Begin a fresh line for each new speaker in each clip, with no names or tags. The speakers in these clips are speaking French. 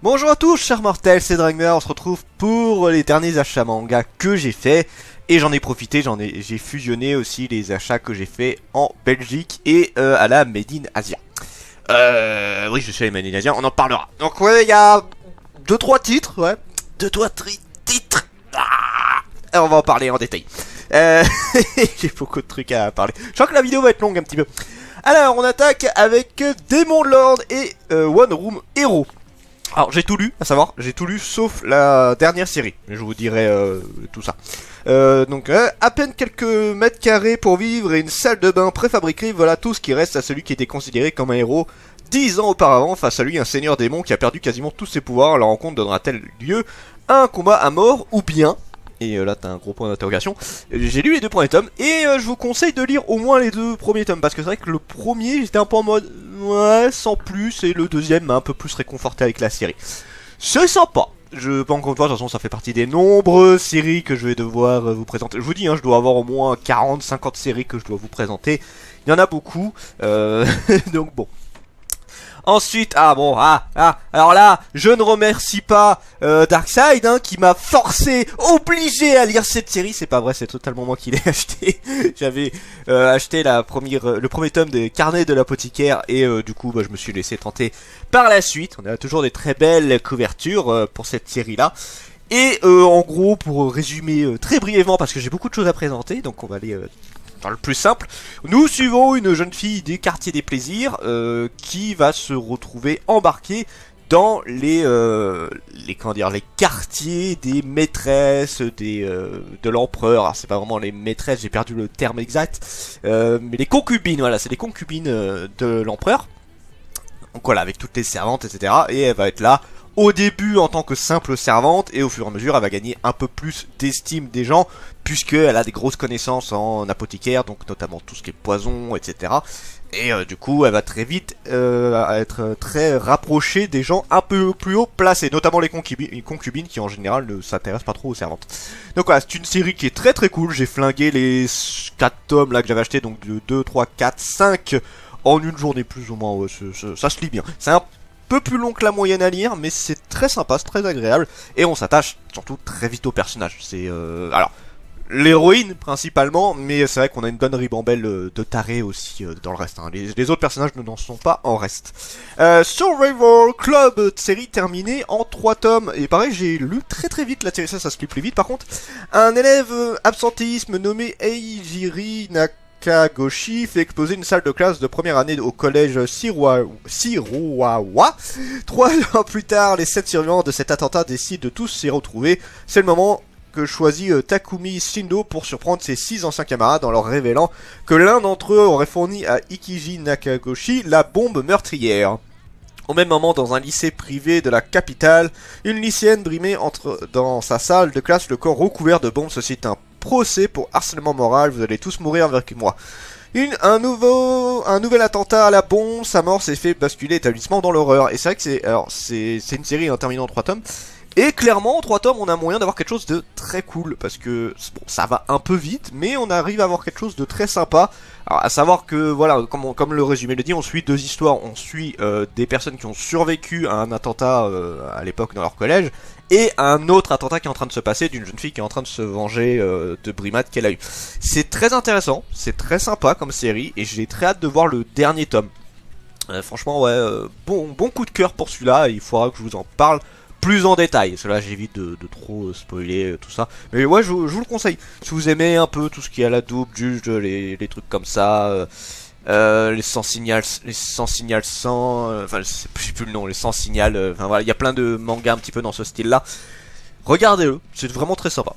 Bonjour à tous chers mortels, c'est Dragmer, on se retrouve pour les derniers achats manga que j'ai fait. Et j'en ai profité, j'ai fusionné aussi les achats que j'ai fait en Belgique et à la Made in Asia. Oui, je suis à la Made in Asia, on en parlera. Donc ouais, il y a 2-3 titres, ouais. 2-3 titres. On va en parler en détail. J'ai beaucoup de trucs à parler. Je crois que la vidéo va être longue un petit peu. Alors, on attaque avec Demon Lord et One Room Hero. Alors j'ai tout lu, à savoir, j'ai tout lu sauf la dernière série, je vous dirai tout ça. Donc à peine quelques mètres carrés pour vivre et une salle de bain préfabriquée, voilà tout ce qui reste à celui qui était considéré comme un héros 10 ans auparavant. Face à lui, un seigneur démon qui a perdu quasiment tous ses pouvoirs. La rencontre donnera-t-elle lieu à un combat à mort ou bien... Et là t'as un gros point d'interrogation. J'ai lu les 2 premiers tomes et je vous conseille de lire au moins les 2 premiers tomes. Parce que c'est vrai que le premier j'étais un peu en mode ouais sans plus. Et le deuxième m'a un peu plus réconforté avec la série. C'est sympa. Encore une fois, de toute façon ça fait partie des nombreuses séries que je vais devoir vous présenter. Je vous dis, je dois avoir au moins 40-50 séries que je dois vous présenter. Il y en a beaucoup. Donc bon. Ensuite, alors là, je ne remercie pas Darkseid, qui m'a forcé, obligé à lire cette série. C'est pas vrai, c'est totalement moi qui l'ai acheté. J'avais acheté le premier tome des Carnets de l'apothicaire et du coup, je me suis laissé tenter par la suite. On a toujours des très belles couvertures pour cette série-là. Et en gros, pour résumer très brièvement, parce que j'ai beaucoup de choses à présenter, donc on va aller... dans le plus simple, nous suivons une jeune fille des quartiers des plaisirs qui va se retrouver embarquée dans les quartiers des maîtresses de l'empereur. Alors c'est pas vraiment les maîtresses, j'ai perdu le terme exact, mais les concubines, voilà, c'est les concubines de l'empereur. Donc voilà, avec toutes les servantes, etc. Et elle va être là au début en tant que simple servante, et au fur et à mesure elle va gagner un peu plus d'estime des gens, puisqu'elle a des grosses connaissances en apothicaire, donc notamment tout ce qui est poison, etc. Et du coup elle va très vite être très rapprochée des gens un peu plus haut placés, notamment les concubines qui en général ne s'intéressent pas trop aux servantes. Donc voilà, c'est une série qui est très très cool. J'ai flingué les 4 tomes là que j'avais acheté, donc de 2, 3, 4, 5 en une journée plus ou moins. Ouais, ça se lit bien. C'est un peu plus long que la moyenne à lire, mais c'est très sympa, c'est très agréable, et on s'attache surtout très vite au personnage. C'est alors l'héroïne principalement, mais c'est vrai qu'on a une bonne ribambelle de tarés aussi dans le reste. Les autres personnages n'en sont pas en reste. Survivor Club, série terminée en 3 tomes, et pareil j'ai lu très très vite la série, ça se lit plus vite. Par contre, un élève absentéisme nommé Eijiri Nakagoshi fait exploser une salle de classe de première année au collège Shiroawa. 3 ans plus tard, les 7 survivants de cet attentat décident de tous s'y retrouver. C'est le moment que choisit Takumi Shindo pour surprendre ses 6 anciens camarades en leur révélant que l'un d'entre eux aurait fourni à Ikiji Nakagoshi la bombe meurtrière. Au même moment, dans un lycée privé de la capitale, une lycéenne brimée entre dans sa salle de classe, le corps recouvert de bombes. Ceci est un procès pour harcèlement moral, vous allez tous mourir avec moi. Un nouvel attentat à la bombe, sa mort s'est fait basculer l'établissement dans l'horreur. Et c'est vrai que c'est une série terminée en 3 tomes. Et clairement, en 3 tomes, on a moyen d'avoir quelque chose de très cool, parce que bon, ça va un peu vite, mais on arrive à avoir quelque chose de très sympa. Alors, à savoir que, voilà, comme le résumé le dit, on suit 2 histoires. On suit des personnes qui ont survécu à un attentat à l'époque dans leur collège, et un autre attentat qui est en train de se passer d'une jeune fille qui est en train de se venger de brimades qu'elle a eu. C'est très intéressant, c'est très sympa comme série, et j'ai très hâte de voir le dernier tome. Franchement, ouais, bon coup de cœur pour celui-là, il faudra que je vous en parle plus en détail. Cela j'évite de trop spoiler tout ça. Mais ouais, je vous le conseille. Si vous aimez un peu tout ce qui est à la double, juste les trucs comme ça, les sans signal sans, enfin je sais plus le nom, les sans signal, enfin voilà, il y a plein de mangas un petit peu dans ce style-là. Regardez-le, c'est vraiment très sympa.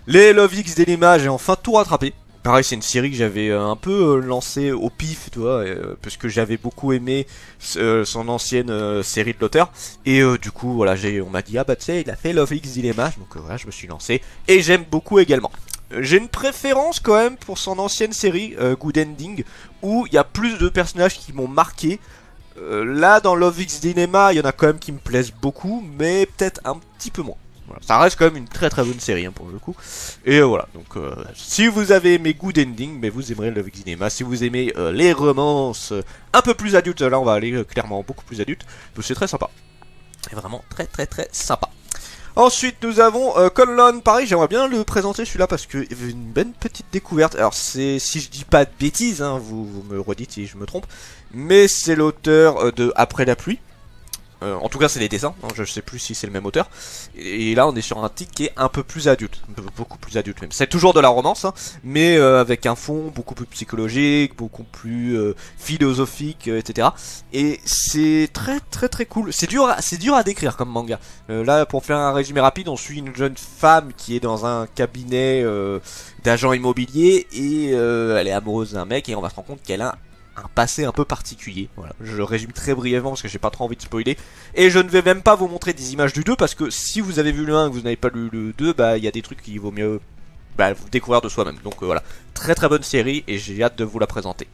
Les Love X d'Elima, j'ai enfin tout rattrapé. Pareil, c'est une série que j'avais un peu lancée au pif, tu vois, parce que j'avais beaucoup aimé son ancienne série de l'auteur. Et du coup, voilà, on m'a dit, ah bah tu sais, il a fait Love X Dilemma, donc voilà, je me suis lancé. Et j'aime beaucoup également. J'ai une préférence quand même pour son ancienne série, Good Ending, où il y a plus de personnages qui m'ont marqué. Là, dans Love X Dilemma, il y en a quand même qui me plaisent beaucoup, mais peut-être un petit peu moins. Voilà. Ça reste quand même une très très bonne série hein, pour le coup. Et voilà, donc si vous avez aimé Good Ending, mais vous aimerez Love X Dilemma. Si vous aimez les romances un peu plus adultes, là on va aller clairement beaucoup plus adulte. C'est très sympa. C'est vraiment très très très sympa. Ensuite, nous avons Conlon. Pareil, j'aimerais bien le présenter celui-là parce qu'il y avait une bonne petite découverte. Alors, c'est si je dis pas de bêtises, hein, vous me redites si je me trompe, mais c'est l'auteur de Après la pluie. En tout cas, c'est les dessins. Hein, je sais plus si c'est le même auteur. Et là, on est sur un titre qui est un peu plus adulte, beaucoup plus adulte même. C'est toujours de la romance, hein, mais avec un fond beaucoup plus psychologique, beaucoup plus philosophique, etc. Et c'est très très très cool. C'est dur à décrire comme manga. Là, pour faire un résumé rapide, on suit une jeune femme qui est dans un cabinet d'agent immobilier et elle est amoureuse d'un mec et on va se rendre compte qu'elle a un passé un peu particulier. Voilà, je le résume très brièvement parce que j'ai pas trop envie de spoiler. Et je ne vais même pas vous montrer des images du 2 parce que si vous avez vu le 1 et que vous n'avez pas lu le 2, bah il y a des trucs qu'il vaut mieux vous découvrir de soi-même. Donc voilà, très très bonne série et j'ai hâte de vous la présenter.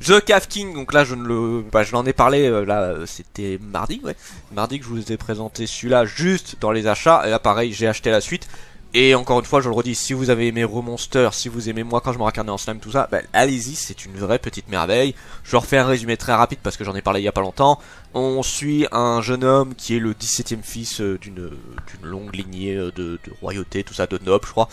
The Cave King, donc là je l'en ai parlé, là c'était mardi, ouais. Mardi que je vous ai présenté celui-là juste dans les achats. Et là pareil, j'ai acheté la suite. Et encore une fois, je le redis, si vous avez aimé Remonster, si vous aimez moi quand je me racarnais en slime, tout ça, bah, allez-y, c'est une vraie petite merveille. Je refais un résumé très rapide parce que j'en ai parlé il y a pas longtemps. On suit un jeune homme qui est le 17e fils d'une longue lignée de royauté, tout ça, de nobles, je crois.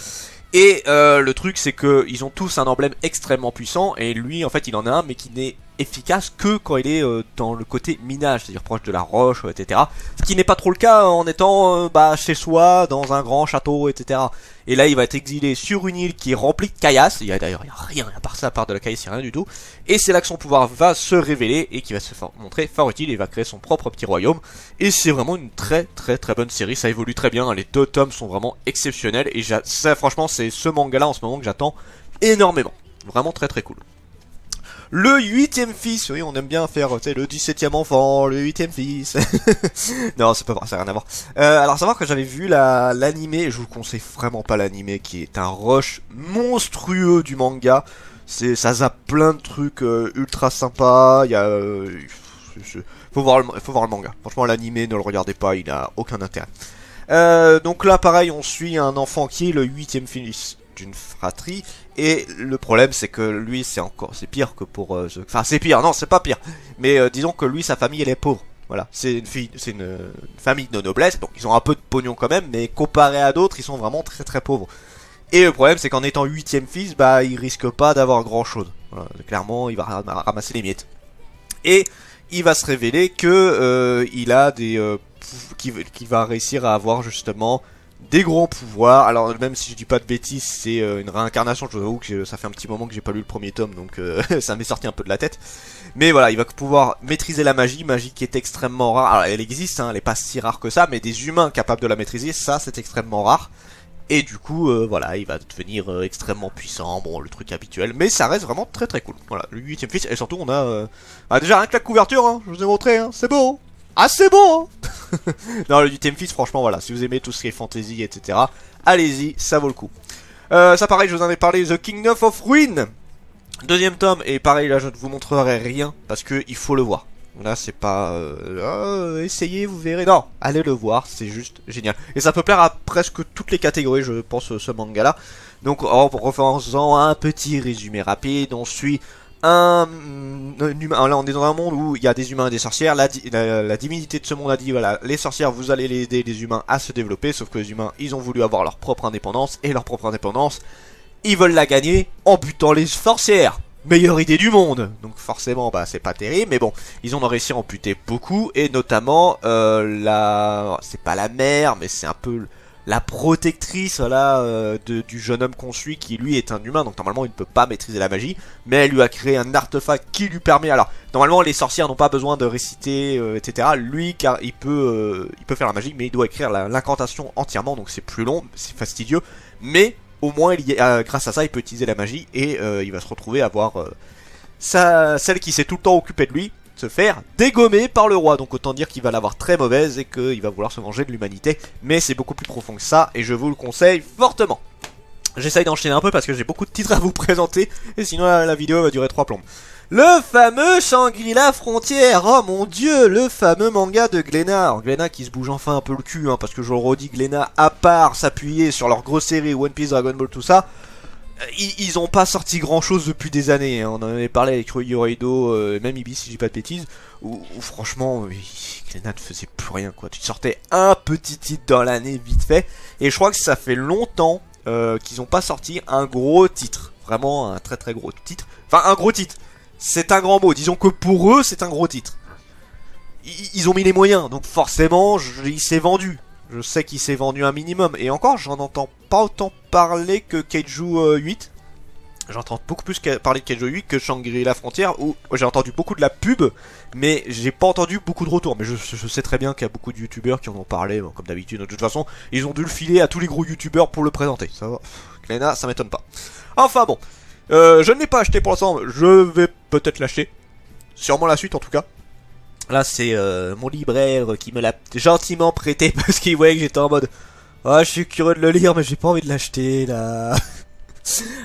Et le truc, c'est que ils ont tous un emblème extrêmement puissant, et lui, en fait, il en a un, mais qui n'est efficace que quand il est dans le côté minage, c'est-à-dire proche de la roche, etc. Ce qui n'est pas trop le cas en étant chez soi, dans un grand château, etc. Et là, il va être exilé sur une île qui est remplie de caillasse. Il y a d'ailleurs rien à part ça, à part de la caillasse, il n'y a rien du tout. Et c'est là que son pouvoir va se révéler et qui va se montrer fort utile. Et il va créer son propre petit royaume. Et c'est vraiment une très très très bonne série. Ça évolue très bien. Les 2 tomes sont vraiment exceptionnels. Et ça, franchement, c'est ce manga-là en ce moment que j'attends énormément. Vraiment très très cool. Le 8e fils, oui, on aime bien faire, tu sais, le 17e enfant, le 8e fils. Non, c'est pas vrai, ça n'a rien à voir. Alors, savoir que j'avais vu l'animé, je vous conseille vraiment pas l'animé, qui est un rush monstrueux du manga. Ça zappe plein de trucs ultra sympas. Il y a, faut voir le manga. Franchement, l'animé, ne le regardez pas, il a aucun intérêt. Donc là, pareil, on suit un enfant qui est le 8e fils d'une fratrie, et le problème c'est que lui c'est pire que pour enfin c'est pire, non c'est pas pire, mais disons que lui sa famille elle est pauvre, voilà, c'est une famille de noblesse, donc ils ont un peu de pognon quand même, mais comparé à d'autres ils sont vraiment très très pauvres. Et le problème c'est qu'en étant 8e fils, bah il risque pas d'avoir grand chose, voilà, clairement il va ramasser les miettes, et il va se révéler que il a des qui va réussir à avoir justement des grands pouvoirs. Alors même si je dis pas de bêtises, c'est une réincarnation. Je vous avoue que ça fait un petit moment que j'ai pas lu le premier tome, donc ça m'est sorti un peu de la tête. Mais voilà, il va pouvoir maîtriser la magie qui est extrêmement rare. Alors elle existe, hein, elle est pas si rare que ça, mais des humains capables de la maîtriser, ça c'est extrêmement rare. Et du coup, voilà, il va devenir extrêmement puissant, bon, le truc habituel, mais ça reste vraiment très très cool. Voilà, le 8e fils, et surtout on a déjà rien que la couverture, hein, je vous ai montré, hein, c'est beau. Ah c'est bon hein. Non, le 8e fils, franchement, voilà, si vous aimez tout ce qui est fantasy, etc., allez-y, ça vaut le coup. Ça pareil, je vous en ai parlé, The Kingdom of Ruin, 2e tome, et pareil, là je ne vous montrerai rien, parce que il faut le voir. Là c'est pas essayez, vous verrez, non, allez le voir, c'est juste génial. Et ça peut plaire à presque toutes les catégories, je pense, ce manga là. Donc en refaisant un petit résumé rapide, on suit un humain. Là on est dans un monde où il y a des humains et des sorcières. La divinité de ce monde a dit voilà, les sorcières vous allez les aider les humains à se développer. Sauf que les humains ils ont voulu avoir leur propre indépendance. Et leur propre indépendance ils veulent la gagner en butant les sorcières. Meilleure idée du monde. Donc forcément bah c'est pas terrible. Mais bon, ils ont réussi à en buter beaucoup. Et notamment c'est pas la mère, mais c'est un peu la protectrice, voilà, du jeune homme qu'on suit, qui lui est un humain, donc normalement il ne peut pas maîtriser la magie, mais elle lui a créé un artefact qui lui permet, alors normalement les sorcières n'ont pas besoin de réciter, etc. Lui, car il peut faire la magie, mais il doit écrire l'incantation entièrement, donc c'est plus long, c'est fastidieux, mais au moins grâce à ça il peut utiliser la magie, et il va se retrouver à avoir celle qui s'est tout le temps occupée de lui se faire dégommer par le roi. Donc autant dire qu'il va l'avoir très mauvaise et qu'il va vouloir se venger de l'humanité. Mais c'est beaucoup plus profond que ça et je vous le conseille fortement. J'essaye d'enchaîner un peu parce que j'ai beaucoup de titres à vous présenter, et sinon la vidéo va durer 3 plombes. Le fameux Shangri-La Frontière, oh mon dieu, le fameux manga de Glénat. Alors Glénat qui se bouge enfin un peu le cul, hein, parce que je le redis, Glénat, à part s'appuyer sur leur grosse série One Piece, Dragon Ball, tout ça, ils ont pas sorti grand chose depuis des années, hein. On en avait parlé avec Rui Yorido, même Ibis si j'ai pas de bêtises, où franchement, Glénat ne faisait plus rien quoi. Tu sortais un petit titre dans l'année vite fait, et je crois que ça fait longtemps qu'ils ont pas sorti un gros titre. Vraiment un très très gros titre. Enfin un gros titre. C'est un grand mot, disons que pour eux c'est un gros titre. Ils ont mis les moyens, donc forcément il s'est vendu. Je sais qu'il s'est vendu un minimum. Et encore, j'en entends pas autant parler que Kaiju 8. J'entends beaucoup plus parler de Kaiju 8 que Shangri-La Frontière, où j'ai entendu beaucoup de la pub, mais j'ai pas entendu beaucoup de retours. Mais je sais très bien qu'il y a beaucoup de youtubeurs qui en ont parlé, bon, comme d'habitude. De toute façon, ils ont dû le filer à tous les gros youtubeurs pour le présenter. Ça va, Glénat, ça m'étonne pas. Enfin bon, je ne l'ai pas acheté pour l'instant, je vais peut-être l'acheter. Sûrement la suite en tout cas. Là c'est mon libraire qui me l'a gentiment prêté parce qu'il voyait que j'étais en mode je suis curieux de le lire mais j'ai pas envie de l'acheter là.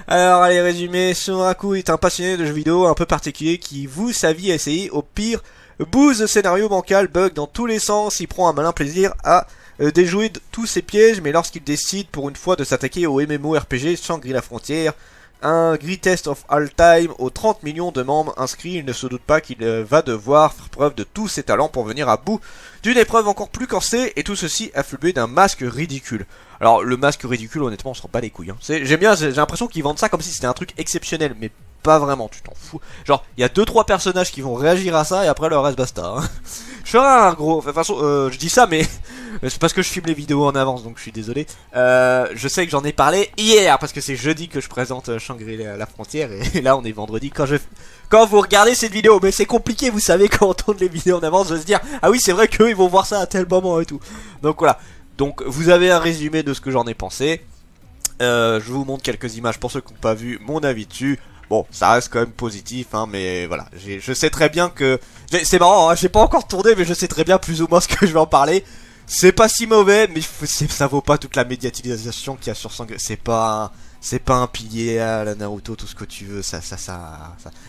Alors allez résumé, Soraku est un passionné de jeux vidéo un peu particulier qui voue sa vie à essayer au pire bouse scénario bancal, bug dans tous les sens, il prend un malin plaisir à déjouer tous ses pièges, mais lorsqu'il décide pour une fois de s'attaquer au MMORPG Shangri-La Frontière, un greatest of all time aux 30 millions de membres inscrits, il ne se doute pas qu'il va devoir faire preuve de tous ses talents pour venir à bout d'une épreuve encore plus corsée, et tout ceci affublé d'un masque ridicule. Alors le masque ridicule, honnêtement on s'en bat les couilles, hein. J'aime bien, j'ai l'impression qu'ils vendent ça comme si c'était un truc exceptionnel, mais pas vraiment, tu t'en fous. Genre, il y a 2-3 personnages qui vont réagir à ça et après le reste basta, hein. Je ferai un gros... Enfin, de toute façon, je dis ça, mais c'est parce que je filme les vidéos en avance, donc je suis désolé. Je sais que j'en ai parlé hier, parce que c'est jeudi que je présente Shangri-La Frontière, et là on est vendredi quand vous regardez cette vidéo. Mais c'est compliqué, vous savez, quand on tourne les vidéos en avance, de se dire ah oui c'est vrai qu'eux ils vont voir ça à tel moment et tout. Donc voilà, donc vous avez un résumé de ce que j'en ai pensé. Je vous montre quelques images pour ceux qui n'ont pas vu mon avis dessus. Bon, ça reste quand même positif, hein, mais voilà, je sais très bien que... C'est marrant, hein, j'ai pas encore tourné, mais je sais très bien plus ou moins ce que je vais en parler. C'est pas si mauvais, mais ça vaut pas toute la médiatisation qu'il y a sur Shangri-La. C'est pas un pilier à la Naruto, tout ce que tu veux, ça.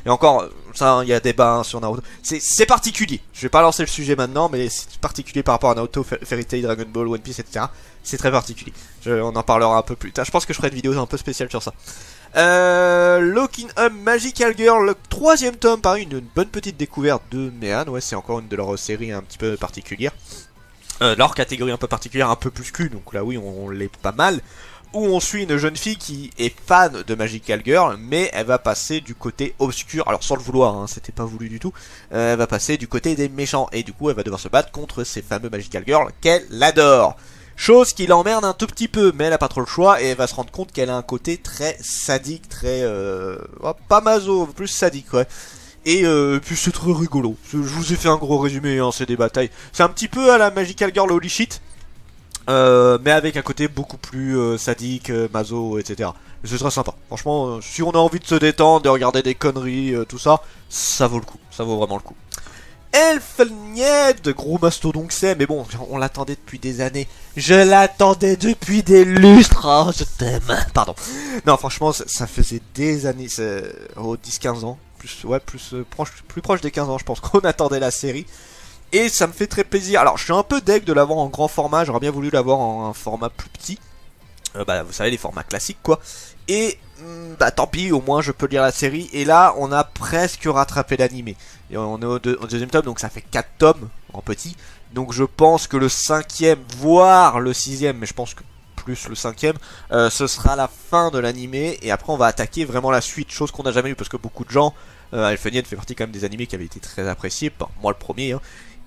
Et encore, ça, il y a débat sur Naruto. C'est particulier. Je vais pas lancer le sujet maintenant, mais c'est particulier par rapport à Naruto, Fairy Tail, Dragon Ball, One Piece, etc. C'est très particulier. On en parlera un peu plus tard. Je pense que je ferai une vidéo un peu spéciale sur ça. Locking Up Magical Girl, le 3ème tome, pareil, une bonne petite découverte de Mehan. Ouais, c'est encore une de leurs séries un petit peu particulière. Leur catégorie un peu particulière, un peu plus cul, donc là oui, on l'est pas mal. Où on suit une jeune fille qui est fan de Magical Girl, mais elle va passer du côté obscur, alors sans le vouloir, hein, c'était pas voulu du tout, elle va passer du côté des méchants, et du coup elle va devoir se battre contre ces fameux Magical Girls qu'elle adore. Chose qui l'emmerde un tout petit peu, mais elle a pas trop le choix, et elle va se rendre compte qu'elle a un côté très sadique, très... pas maso, plus sadique, ouais. Et puis c'est très rigolo. Je vous ai fait un gros résumé, hein, c'est des batailles. C'est un petit peu à la Magical Girl Holy Shit, mais avec un côté beaucoup plus sadique, maso, etc. C'est très sympa. Franchement, si on a envie de se détendre, de regarder des conneries, tout ça, ça vaut le coup. Ça vaut vraiment le coup. Elfenlied, gros mastodon que c'est, mais bon, on l'attendait depuis des années. Je l'attendais depuis des lustres. Oh, je t'aime. Pardon. Non, franchement, ça faisait des années, 10-15 ans. Plus proche des 15 ans, je pense qu'on attendait la série. Et ça me fait très plaisir. Alors, je suis un peu deg de l'avoir en grand format. J'aurais bien voulu l'avoir en un format plus petit. Vous savez, les formats classiques, quoi. Et, tant pis, au moins je peux lire la série. Et là, on a presque rattrapé l'animé. Et on est au 2ème tome, donc ça fait 4 tomes en petit. Donc je pense que le 5ème, voire le 6ème, mais je pense que plus le 5ème, ce sera la fin de l'animé. Et après, on va attaquer vraiment la suite, chose qu'on n'a jamais eu, parce que beaucoup de gens... Elfenlied fait partie quand même des animés qui avaient été très appréciés, moi le premier, hein.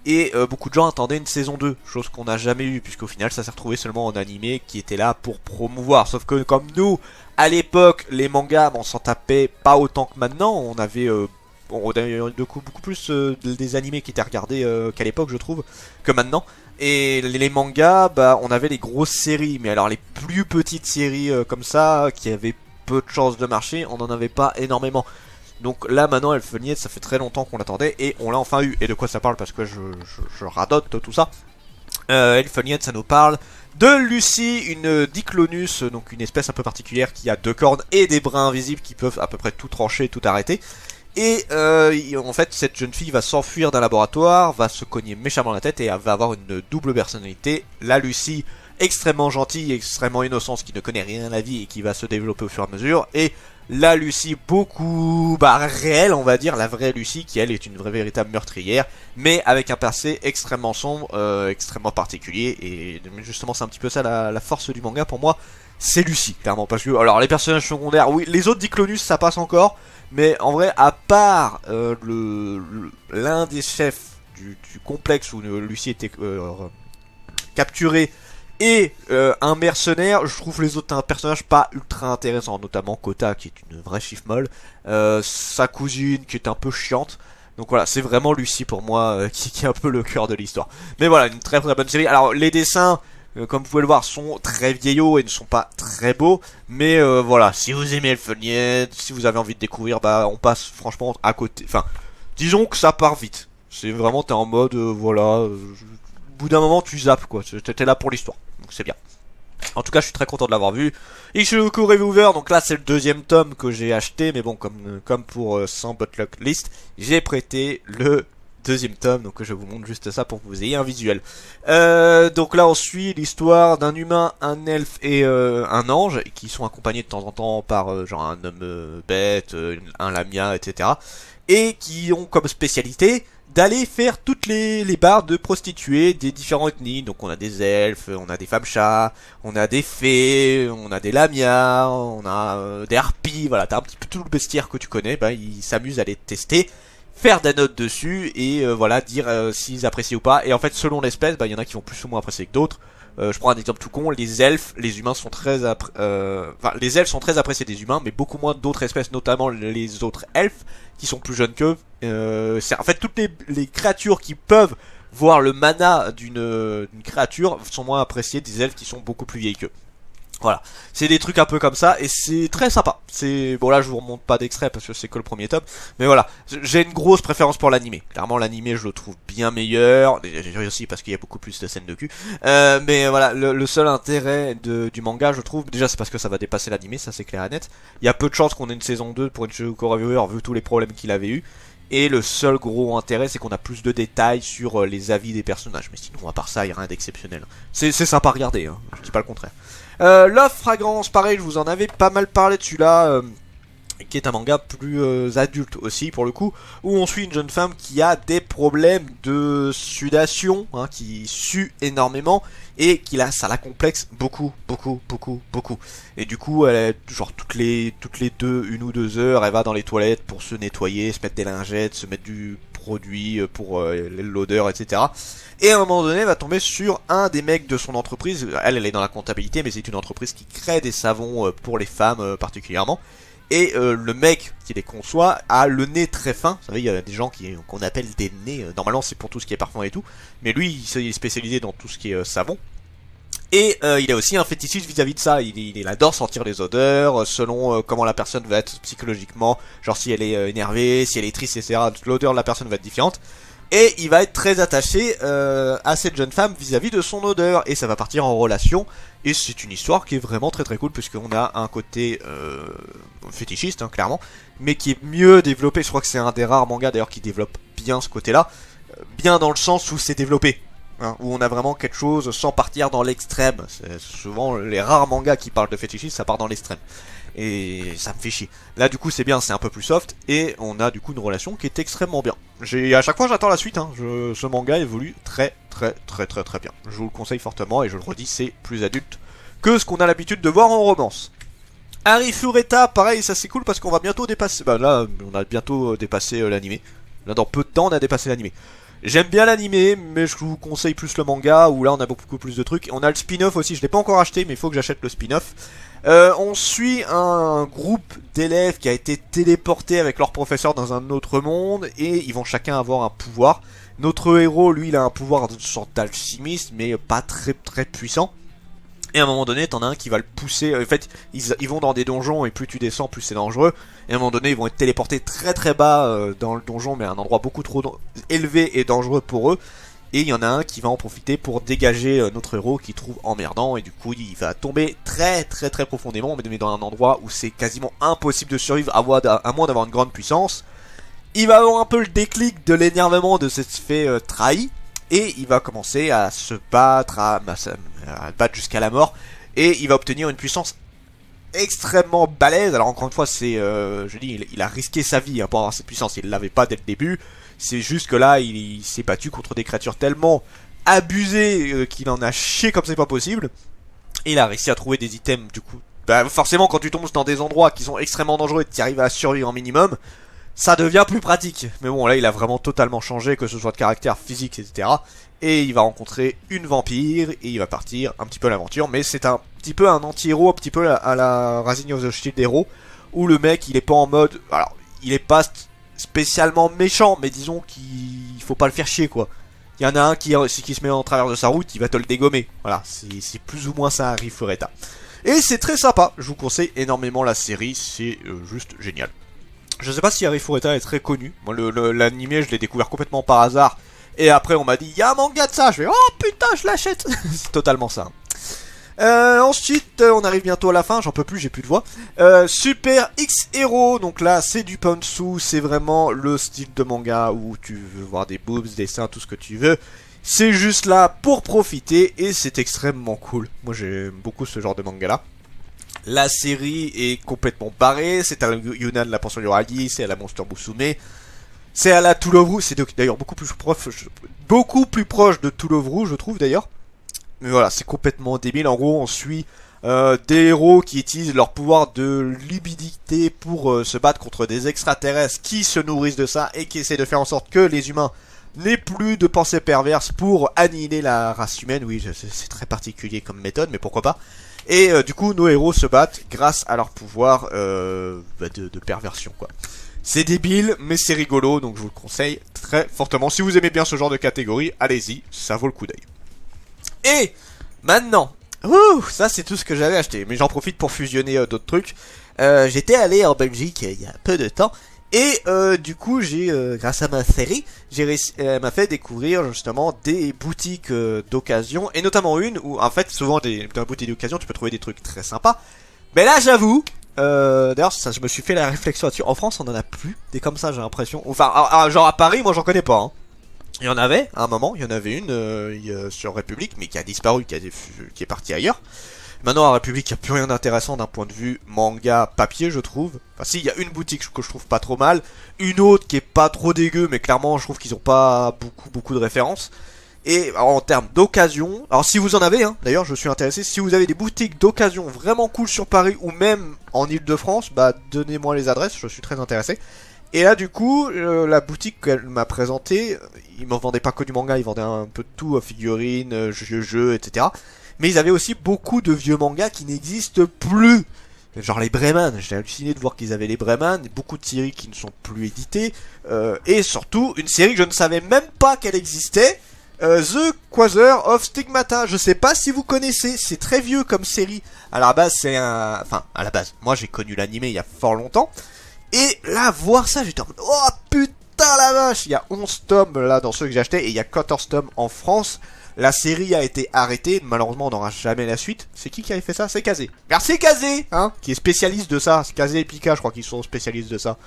Et beaucoup de gens attendaient une saison 2, chose qu'on n'a jamais eu, puisqu'au final ça s'est retrouvé seulement en animé qui était là pour promouvoir. Sauf que comme nous, à l'époque, les mangas, on s'en tapait pas autant que maintenant. On avait beaucoup plus des animés qui étaient regardés qu'à l'époque, je trouve, que maintenant. Et les mangas, on avait les grosses séries, mais alors les plus petites séries comme ça, qui avaient peu de chances de marcher, on n'en avait pas énormément. Donc là maintenant Elfenlied, ça fait très longtemps qu'on l'attendait et on l'a enfin eu. Et de quoi ça parle, parce que je radote tout ça. Elfenian, ça nous parle de Lucie, une Diclonus, donc une espèce un peu particulière qui a 2 cornes et des bras invisibles qui peuvent à peu près tout trancher, tout arrêter. Et en fait, cette jeune fille va s'enfuir d'un laboratoire, va se cogner méchamment la tête et va avoir une double personnalité. La Lucie, extrêmement gentille, extrêmement innocente, qui ne connaît rien à la vie et qui va se développer au fur et à mesure. Et la Lucie beaucoup réelle, on va dire, la vraie Lucie, qui elle est une vraie véritable meurtrière, mais avec un passé extrêmement sombre, extrêmement particulier. Et justement, c'est un petit peu ça la force du manga pour moi. C'est Lucie, clairement, parce que, alors les personnages secondaires, oui, les autres Diclonus ça passe encore, mais en vrai, à part l'un des chefs du complexe où Lucie était capturée et un mercenaire, je trouve les autres personnages pas ultra intéressants, notamment Kota qui est une vraie chiffre molle, sa cousine qui est un peu chiante. Donc voilà, c'est vraiment Lucie pour moi qui est un peu le cœur de l'histoire. Mais voilà, une très très bonne série. Alors les dessins, comme vous pouvez le voir, sont très vieillots et ne sont pas très beaux. Mais voilà, si vous aimez Elfenian, si vous avez envie de découvrir, bah on passe franchement à côté. Enfin, disons que ça part vite. C'est vraiment, t'es en mode, voilà, au bout d'un moment tu zappes quoi, t'es là pour l'histoire. Donc c'est bien. En tout cas, je suis très content de l'avoir vu. Ishuzoku Revolver, donc là c'est le 2e tome que j'ai acheté, mais bon, comme pour 100 Butlock List, j'ai prêté le 2e tome, donc je vous montre juste ça pour que vous ayez un visuel. Donc là on suit l'histoire d'un humain, un elfe et un ange, qui sont accompagnés de temps en temps par genre un homme bête, un lamia, etc. Et qui ont comme spécialité d'aller faire toutes les bars de prostituées des différentes ethnies. Donc on a des elfes, on a des femmes chats, on a des fées, on a des lamias, on a des harpies, voilà, t'as un petit peu tout le bestiaire que tu connais, bah ils s'amusent à les tester, faire des notes dessus et voilà, dire s'ils apprécient ou pas. Et en fait selon l'espèce, bah il y en a qui vont plus ou moins apprécier que d'autres. Je prends un exemple tout con, les elfes, les humains sont très les elfes sont très appréciés des humains, mais beaucoup moins d'autres espèces, notamment les autres elfes qui sont plus jeunes qu'eux. C'est en fait toutes les créatures qui peuvent voir le mana d'une créature sont moins appréciées des elfes qui sont beaucoup plus vieilles qu'eux. Voilà, c'est des trucs un peu comme ça et c'est très sympa. C'est bon, là je vous remonte pas d'extrait parce que c'est que le premier tome, mais voilà, j'ai une grosse préférence pour l'animé. Clairement l'animé je le trouve bien meilleur, aussi parce qu'il y a beaucoup plus de scènes de cul. Mais voilà, le seul intérêt du manga je trouve, déjà c'est parce que ça va dépasser l'animé, ça c'est clair et net. Il y a peu de chances qu'on ait une saison 2 pour une Ishuzoku Revolver vu tous les problèmes qu'il avait eu. Et le seul gros intérêt c'est qu'on a plus de détails sur les avis des personnages. Mais sinon à part ça il n'y a rien d'exceptionnel. C'est sympa à regarder, hein. Je dis pas le contraire. Love Fragrance, pareil, je vous en avais pas mal parlé de celui-là, qui est un manga plus adulte aussi pour le coup, où on suit une jeune femme qui a des problèmes de sudation, hein, qui sue énormément et ça la complexe beaucoup. Et du coup, elle est genre toutes les 1 ou 2 heures, elle va dans les toilettes pour se nettoyer, se mettre des lingettes, se mettre du produit pour l'odeur, etc. Et à un moment donné, elle va tomber sur un des mecs de son entreprise. Elle est dans la comptabilité, mais c'est une entreprise qui crée des savons pour les femmes particulièrement. Et le mec qui les conçoit a le nez très fin. Vous savez, il y a des gens qu'on appelle des nez. Normalement, c'est pour tout ce qui est parfum et tout. Mais lui, il est spécialisé dans tout ce qui est savon. Et il a aussi un fétichisme vis-à-vis de ça. Il adore sentir les odeurs selon comment la personne va être psychologiquement. Genre si elle est énervée, si elle est triste, etc. L'odeur de la personne va être différente. Et il va être très attaché à cette jeune femme vis-à-vis de son odeur. Et ça va partir en relation. Et c'est une histoire qui est vraiment très très cool. Puisqu'on a un côté fétichiste, hein, clairement. Mais qui est mieux développé. Je crois que c'est un des rares mangas d'ailleurs qui développe bien ce côté-là. Bien dans le sens où c'est développé. Hein, où on a vraiment quelque chose sans partir dans l'extrême. C'est souvent les rares mangas qui parlent de fétichisme, ça part dans l'extrême. Et ça me fait chier. Là du coup c'est bien, c'est un peu plus soft. Et on a du coup une relation qui est extrêmement bien. À chaque fois j'attends la suite, hein. Ce manga évolue très bien. Je vous le conseille fortement et je le redis, c'est plus adulte que ce qu'on a l'habitude de voir en romance. Harry Fureta, pareil, ça c'est cool parce qu'on va bientôt dépasser... Bah là on a bientôt dépassé l'animé. Là dans peu de temps on a dépassé l'animé. J'aime bien l'animé, mais je vous conseille plus le manga, où là on a beaucoup plus de trucs. On a le spin-off aussi, je l'ai pas encore acheté, mais il faut que j'achète le spin-off. On suit un groupe d'élèves qui a été téléporté avec leur professeur dans un autre monde, et ils vont chacun avoir un pouvoir. Notre héros, lui, il a un pouvoir d'une sorte d'alchimiste, mais pas très puissant. Et à un moment donné, t'en as un qui va le pousser. En fait, ils vont dans des donjons et plus tu descends, plus c'est dangereux. Et à un moment donné, ils vont être téléportés très bas dans le donjon, mais à un endroit beaucoup trop élevé et dangereux pour eux. Et il y en a un qui va en profiter pour dégager notre héros qui trouve emmerdant. Et du coup il va tomber très profondément, mais dans un endroit où c'est quasiment impossible de survivre à moins d'avoir une grande puissance. Il va avoir un peu le déclic de l'énervement de s'être fait trahi. Et il va commencer à se battre, à battre jusqu'à la mort. Et il va obtenir une puissance extrêmement balèze. Alors encore une fois, je dis, il a risqué sa vie pour avoir cette puissance. Il l'avait pas dès le début. C'est juste que là, il s'est battu contre des créatures tellement abusées qu'il en a chié comme c'est pas possible. Et il a réussi à trouver des items, du coup. Bah, forcément, quand tu tombes dans des endroits qui sont extrêmement dangereux et que tu arrives à survivre en minimum, ça devient plus pratique. Mais bon, là, il a vraiment totalement changé, que ce soit de caractère, physique, etc. Et il va rencontrer une vampire, et il va partir un petit peu à l'aventure. Mais c'est un petit peu un anti-héros, un petit peu à la Rising of the Shield Hero, où le mec, il est pas en mode... Alors, il est pas spécialement méchant, mais disons qu'il faut pas le faire chier, quoi. Il y en a un qui se met en travers de sa route, il va te le dégommer. Voilà, c'est plus ou moins ça, Harry Fureta. Et c'est très sympa, je vous conseille énormément la série, c'est juste génial. Je sais pas si Harry Fureta est très connu. Moi, l'anime, je l'ai découvert complètement par hasard. Et après, on m'a dit, il y a un manga de ça. Je fais, oh putain, je l'achète. C'est totalement ça. Ensuite, on arrive bientôt à la fin. J'en peux plus, j'ai plus de voix. Super X Hero. Donc là, c'est du Pantsu. C'est vraiment le style de manga où tu veux voir des boobs, des seins, tout ce que tu veux. C'est juste là pour profiter. Et c'est extrêmement cool. Moi, j'aime beaucoup ce genre de manga là. La série est complètement barrée, c'est à Yuna de la pension Yoragi, c'est à la Monster Musume, c'est à la To Love Ru, c'est d'ailleurs beaucoup plus proche de To Love Ru, je trouve d'ailleurs. Mais voilà, c'est complètement débile. En gros, on suit des héros qui utilisent leur pouvoir de libidité pour se battre contre des extraterrestres qui se nourrissent de ça et qui essaient de faire en sorte que les humains n'aient plus de pensées perverses pour annihiler la race humaine. Oui, c'est très particulier comme méthode, mais pourquoi pas. Et du coup, nos héros se battent grâce à leur pouvoir de perversion, quoi. C'est débile, mais c'est rigolo, donc je vous le conseille très fortement. Si vous aimez bien ce genre de catégorie, allez-y, ça vaut le coup d'œil. Et maintenant, ça c'est tout ce que j'avais acheté, mais j'en profite pour fusionner d'autres trucs. J'étais allé en Belgique il y a peu de temps. Et du coup, grâce à ma série, m'a fait découvrir justement des boutiques d'occasion, et notamment une où, en fait, souvent dans les boutiques d'occasion, tu peux trouver des trucs très sympas. Mais là, j'avoue, d'ailleurs, ça, je me suis fait la réflexion là-dessus. En France, on en a plus des comme ça, j'ai l'impression. Enfin, genre à Paris, moi, j'en connais pas. Hein. Il y en avait, à un moment, il y en avait une sur République, mais qui a disparu, qui est partie ailleurs. Maintenant, à République, il n'y a plus rien d'intéressant d'un point de vue manga papier, je trouve. Enfin, si, il y a une boutique que je trouve pas trop mal. Une autre qui est pas trop dégueu, mais clairement, je trouve qu'ils ont pas beaucoup de références. Et en termes d'occasion, alors si vous en avez, hein, d'ailleurs, je suis intéressé. Si vous avez des boutiques d'occasion vraiment cool sur Paris ou même en Ile-de-France, bah, donnez-moi les adresses, je suis très intéressé. Et là, du coup, la boutique qu'elle m'a présentée, ils m'en vendaient pas que du manga, ils vendaient un peu de tout, figurines, jeux, etc. Mais ils avaient aussi beaucoup de vieux mangas qui n'existent plus. Genre les Breman, j'ai halluciné de voir qu'ils avaient les Breman, beaucoup de séries qui ne sont plus éditées, et surtout une série que je ne savais même pas qu'elle existait, The Quasar of Stigmata. Je sais pas si vous connaissez, c'est très vieux comme série. À la base, à la base, moi j'ai connu l'anime il y a fort longtemps, et là, voir ça, j'étais en mode, oh putain la vache. Il y a 11 tomes là dans ceux que j'ai achetés, et il y a 14 tomes en France. La série a été arrêtée, malheureusement on n'aura jamais la suite. C'est qui avait fait ça? C'est Kazé. Merci Kazé, hein, qui est spécialiste de ça. C'est Kazé et Pika, je crois qu'ils sont spécialistes de ça.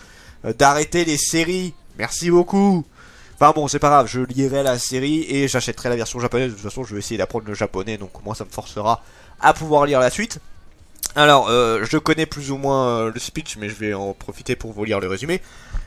D'arrêter les séries. Merci beaucoup. Enfin bon, c'est pas grave, je lirai la série et j'achèterai la version japonaise. De toute façon, je vais essayer d'apprendre le japonais, donc moi ça me forcera à pouvoir lire la suite. Alors, je connais plus ou moins le speech, mais je vais en profiter pour vous lire le résumé.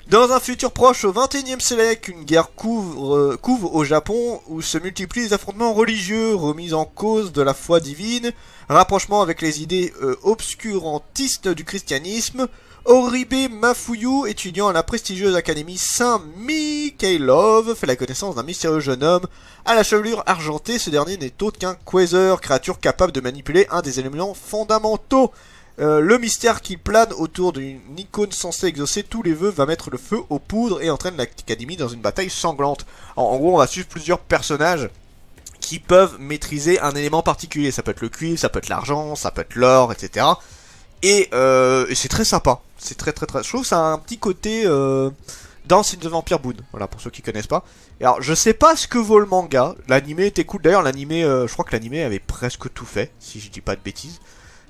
Dans un futur proche au XXIe siècle, une guerre couve au Japon où se multiplient les affrontements religieux, remise en cause de la foi divine, rapprochement avec les idées obscurantistes du christianisme. Oribe Mafuyu, étudiant à la prestigieuse académie Saint-Mikhailov, fait la connaissance d'un mystérieux jeune homme à la chevelure argentée. Ce dernier n'est autre qu'un Quasar, créature capable de manipuler un des éléments fondamentaux. Le mystère qui plane autour d'une icône censée exaucer tous les vœux va mettre le feu aux poudres et entraîne l'académie dans une bataille sanglante. En gros, on va suivre plusieurs personnages qui peuvent maîtriser un élément particulier. Ça peut être le cuivre, ça peut être l'argent, ça peut être l'or, etc. Et c'est très sympa. C'est très. Je trouve que ça a un petit côté Dance in the Vampire Boon, voilà pour ceux qui connaissent pas. Et alors je sais pas ce que vaut le manga, l'animé était cool, d'ailleurs l'animé, je crois que l'animé avait presque tout fait, si je dis pas de bêtises.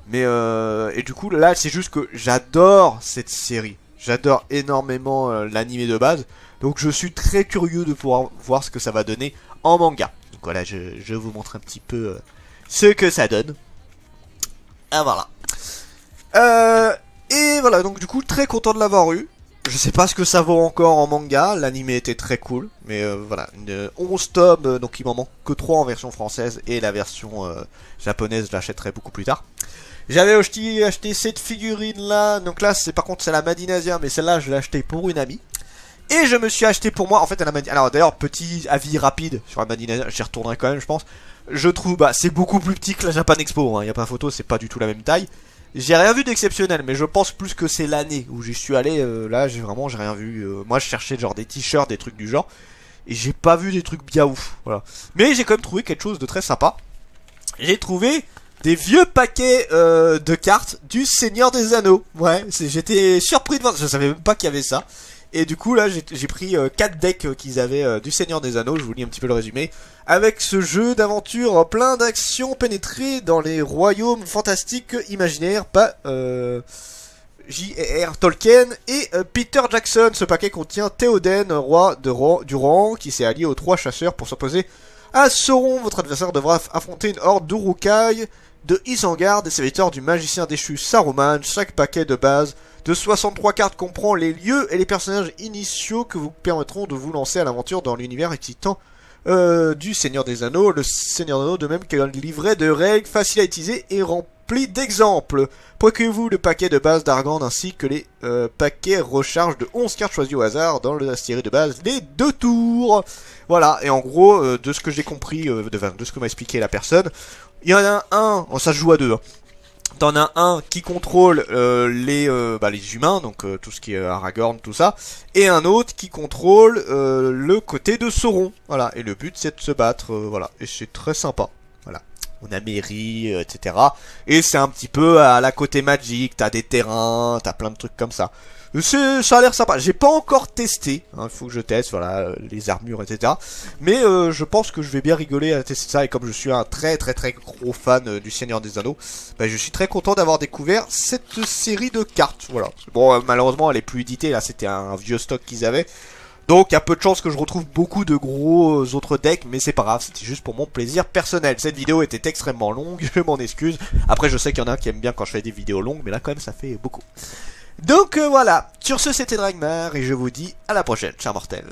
Mais et du coup là c'est juste que j'adore cette série, j'adore énormément l'animé de base. Donc je suis très curieux de pouvoir voir ce que ça va donner en manga. Donc voilà, je vous montre un petit peu ce que ça donne. Ah voilà. Et voilà, donc du coup très content de l'avoir eu. Je sais pas ce que ça vaut encore en manga, l'anime était très cool, mais voilà, 11 tomes, donc il m'en manque que 3 en version française, et la version japonaise je l'achèterai beaucoup plus tard. J'avais acheté cette figurine là, donc là c'est par contre c'est la Madine Asia, mais celle-là je l'ai achetée pour une amie. Et je me suis acheté pour moi, en fait, alors d'ailleurs, petit avis rapide sur la Madine Asia, j'y retournerai quand même je pense. Je trouve, bah c'est beaucoup plus petit que la Japan Expo, hein, y a pas photo, c'est pas du tout la même taille. J'ai rien vu d'exceptionnel, mais je pense plus que c'est l'année où j'y suis allé, là j'ai rien vu. Moi je cherchais genre des t-shirts, des trucs du genre, et j'ai pas vu des trucs bien ouf, voilà. Mais j'ai quand même trouvé quelque chose de très sympa. J'ai trouvé des vieux paquets de cartes du Seigneur des Anneaux. Ouais, j'étais surpris de voir, je savais même pas qu'il y avait ça. Et du coup là j'ai pris 4 decks qu'ils avaient du Seigneur des Anneaux, je vous lis un petit peu le résumé. Avec ce jeu d'aventure plein d'actions pénétrées dans les royaumes fantastiques imaginaires, pas J.R.R. Tolkien et Peter Jackson. Ce paquet contient Théoden, roi du Rohan, qui s'est allié aux 3 chasseurs pour s'opposer à Sauron. Votre adversaire devra affronter une horde d'Uruk-hai, de Isengard, des serviteurs du magicien déchu Saruman. Chaque paquet de base de 63 cartes comprend les lieux et les personnages initiaux que vous permettront de vous lancer à l'aventure dans l'univers excitant du Seigneur des Anneaux. Le Seigneur des Anneaux, de même qu'un livret de règles facile à utiliser et rempli d'exemples. Procurez-vous le paquet de base d'Argand ainsi que les paquets recharge de 11 cartes choisies au hasard dans la série de base, les 2 tours. Voilà, et en gros, de ce que j'ai compris, de ce que m'a expliqué la personne, il y en a un, ça se joue à 2, hein. T'en as un qui contrôle les humains, donc tout ce qui est Aragorn, tout ça, et un autre qui contrôle le côté de Sauron. Voilà, et le but c'est de se battre, voilà, et c'est très sympa. Voilà, on a Merry, etc. Et c'est un petit peu à la côté Magic, t'as des terrains, t'as plein de trucs comme ça. Ça a l'air sympa, j'ai pas encore testé, hein, faut que je teste, voilà, les armures, etc. Mais je pense que je vais bien rigoler à tester ça, et comme je suis un très gros fan du Seigneur des Anneaux, bah, je suis très content d'avoir découvert cette série de cartes, voilà. Bon, malheureusement elle est plus éditée, là c'était un vieux stock qu'ils avaient, donc il y a peu de chances que je retrouve beaucoup de gros autres decks, mais c'est pas grave, c'était juste pour mon plaisir personnel. Cette vidéo était extrêmement longue, je m'en excuse, après je sais qu'il y en a qui aiment bien quand je fais des vidéos longues, mais là quand même ça fait beaucoup. Donc voilà, sur ce c'était Dragmar et je vous dis à la prochaine, chers mortels.